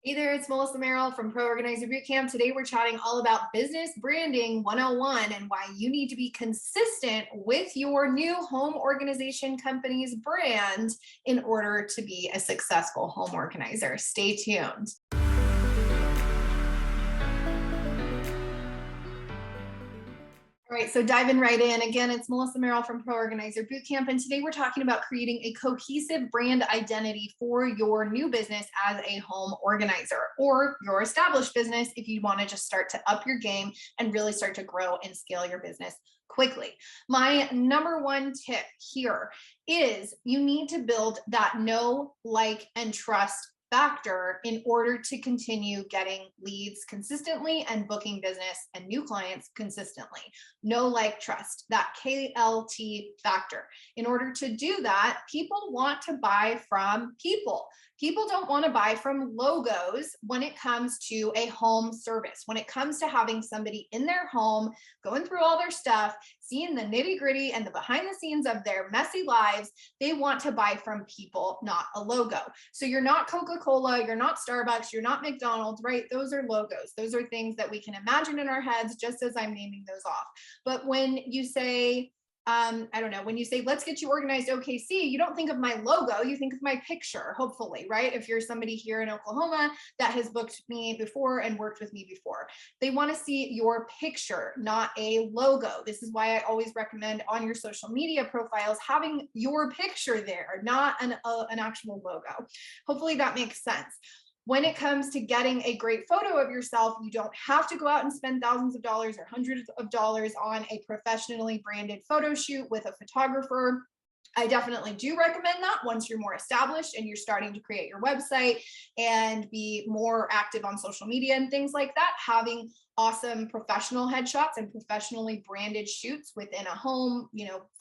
Hey there, it's Melissa Merrill from Pro Organizer Bootcamp. Today we're chatting all about business branding 101 and why you need to be consistent with your new home organization company's brand in order to be a successful home organizer. Stay tuned. All right, so diving right in. Again, it's Melissa Merrill from Pro Organizer Bootcamp, and today we're talking about creating a cohesive brand identity for your new business as a home organizer or your established business if you want to just start to up your game and really start to grow and scale your business quickly. My number one tip here is you need to build that know, like, and trust factor in order to continue getting leads consistently and booking business and new clients consistently. Know, like, trust, that KLT factor. In order to do that, people want to buy from people. People don't want to buy from logos when it comes to a home service. When it comes to having somebody in their home, going through all their stuff, seeing the nitty gritty and the behind the scenes of their messy lives, they want to buy from people, not a logo. So you're not Coca-Cola, you're not Starbucks, you're not McDonald's, right? Those are logos. Those are things that we can imagine in our heads, just as I'm naming those off. But when you say, I don't know, when you say, let's get you organized OKC, you don't think of my logo, you think of my picture, hopefully, right? If you're somebody here in Oklahoma that has booked me before and worked with me before, they want to see your picture, not a logo. This is why I always recommend on your social media profiles having your picture there, not an actual logo. Hopefully that makes sense. When it comes to getting a great photo of yourself, you don't have to go out and spend thousands of dollars or hundreds of dollars on a professionally branded photo shoot with a photographer. I definitely do recommend that once you're more established and you're starting to create your website and be more active on social media and things like that, having awesome professional headshots and professionally branded shoots within a home,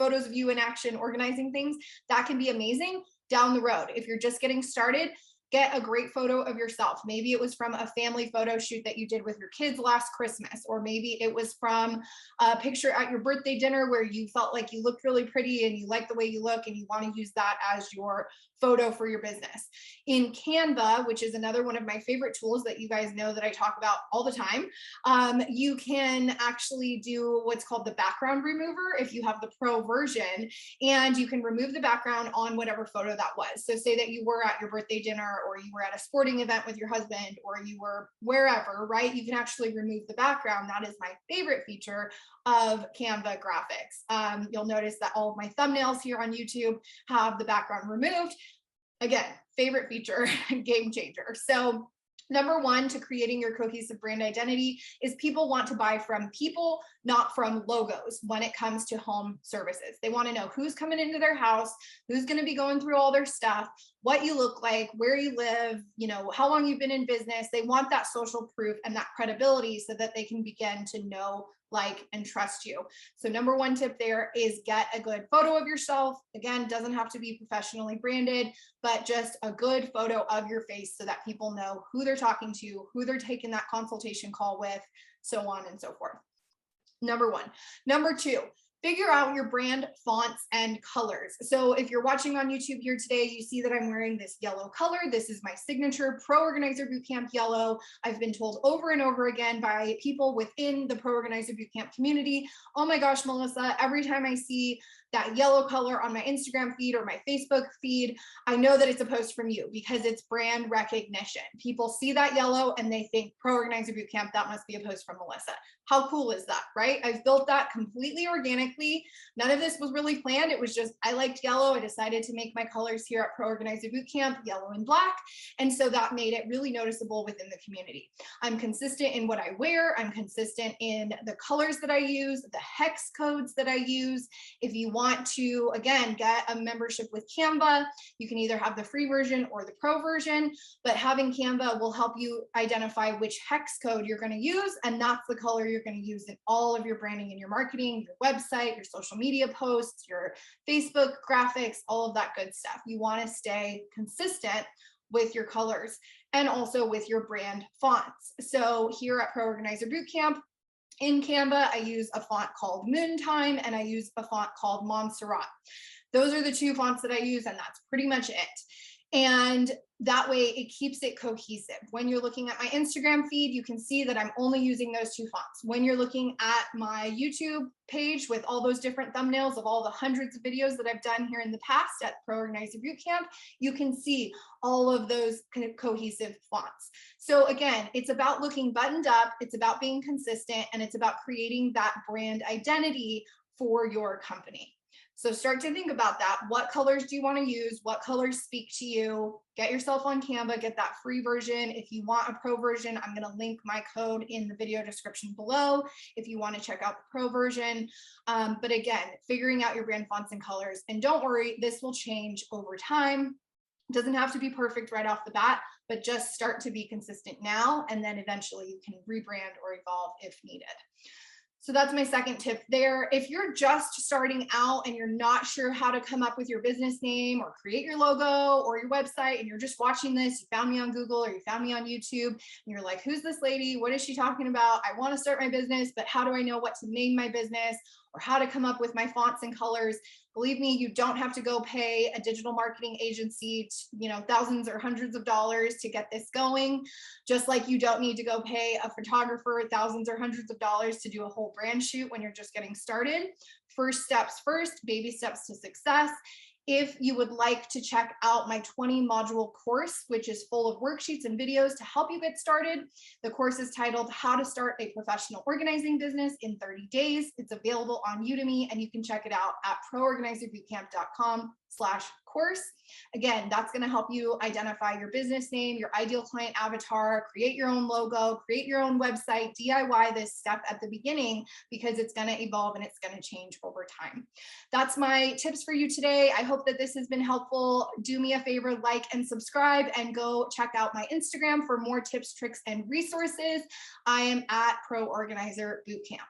photos of you in action, organizing things, that can be amazing down the road. If you're just getting started, get a great photo of yourself. Maybe it was from a family photo shoot that you did with your kids last Christmas, or maybe it was from a picture at your birthday dinner where you felt like you looked really pretty and you like the way you look and you want to use that as your photo for your business. In Canva, which is another one of my favorite tools that you guys know that I talk about all the time, you can actually do what's called the background remover if you have the pro version, and you can remove the background on whatever photo that was. So say that you were at your birthday dinner, or you were at a sporting event with your husband, or you were wherever, right? You can actually remove the background. That is my favorite feature of Canva graphics. You'll notice that all of my thumbnails here on YouTube have the background removed. Again, favorite feature, game changer. So number one to creating your cohesive brand identity is people want to buy from people, not from logos when it comes to home services. They want to know who's coming into their house, who's going to be going through all their stuff, what you look like, where you live, how long you've been in business. They want that social proof and that credibility so that they can begin to know, like, and trust you. So number one tip there is get a good photo of yourself. Again, doesn't have to be professionally branded, but just a good photo of your face so that people know who they're talking to, who they're taking that consultation call with, so on and so forth. Number one. Number two, figure out your brand fonts and colors. So if you're watching on YouTube here today, you see that I'm wearing this yellow color. This is my signature Pro Organizer Bootcamp yellow. I've been told over and over again by people within the Pro Organizer Bootcamp community, oh my gosh, Melissa, every time I see that yellow color on my Instagram feed or my Facebook feed, I know that it's a post from you because it's brand recognition. People see that yellow and they think Pro Organizer Bootcamp, that must be a post from Melissa. How cool is that, right? I've built that completely organically. None of this was really planned. It was just, I liked yellow. I decided to make my colors here at Pro Organizer Bootcamp yellow and black. And so that made it really noticeable within the community. I'm consistent in what I wear. I'm consistent in the colors that I use, the hex codes that I use. If you want to, again, get a membership with Canva, you can either have the free version or the pro version, but having Canva will help you identify which hex code you're going to use, and that's the color you're going to use in all of your branding and your marketing, your website, your social media posts, your Facebook graphics, all of that good stuff. You want to stay consistent with your colors and also with your brand fonts. So here at Pro Organizer Bootcamp, in Canva, I use a font called Moontime and I use a font called Montserrat. Those are the two fonts that I use, and that's pretty much it. And that way it keeps it cohesive. When you're looking at my Instagram feed, you can see that I'm only using those 2 fonts. When you're looking at my YouTube page with all those different thumbnails of all the hundreds of videos that I've done here in the past at Pro Organizer Bootcamp, you can see all of those kind of cohesive fonts. So again, it's about looking buttoned up, it's about being consistent, and it's about creating that brand identity for your company. So start to think about that. What colors do you want to use? What colors speak to you? Get yourself on Canva, get that free version. If you want a pro version, I'm going to link my code in the video description below if you want to check out the pro version. But again, figuring out your brand fonts and colors. And don't worry, this will change over time. It doesn't have to be perfect right off the bat, but just start to be consistent now, and then eventually you can rebrand or evolve if needed. So that's my second tip there. If you're just starting out and you're not sure how to come up with your business name or create your logo or your website, and you're just watching this, you found me on Google or you found me on YouTube, and you're like, who's this lady? What is she talking about? I want to start my business, but how do I know what to name my business or how to come up with my fonts and colors? Believe me, you don't have to go pay a digital marketing agency, thousands or hundreds of dollars to get this going. Just like you don't need to go pay a photographer thousands or hundreds of dollars to do a whole brand shoot when you're just getting started. First steps first, baby steps to success. If you would like to check out my 20 module course, which is full of worksheets and videos to help you get started, the course is titled How to Start a Professional Organizing Business in 30 Days. It's available on Udemy, and you can check it out at proorganizerbootcamp.com/course. Again, that's going to help you identify your business name, your ideal client avatar, create your own logo, create your own website, DIY this step at the beginning, because it's going to evolve and it's going to change over time. That's my tips for you today. I hope that this has been helpful. Do me a favor, like and subscribe, and go check out my Instagram for more tips, tricks, and resources. I am at Pro Organizer Bootcamp.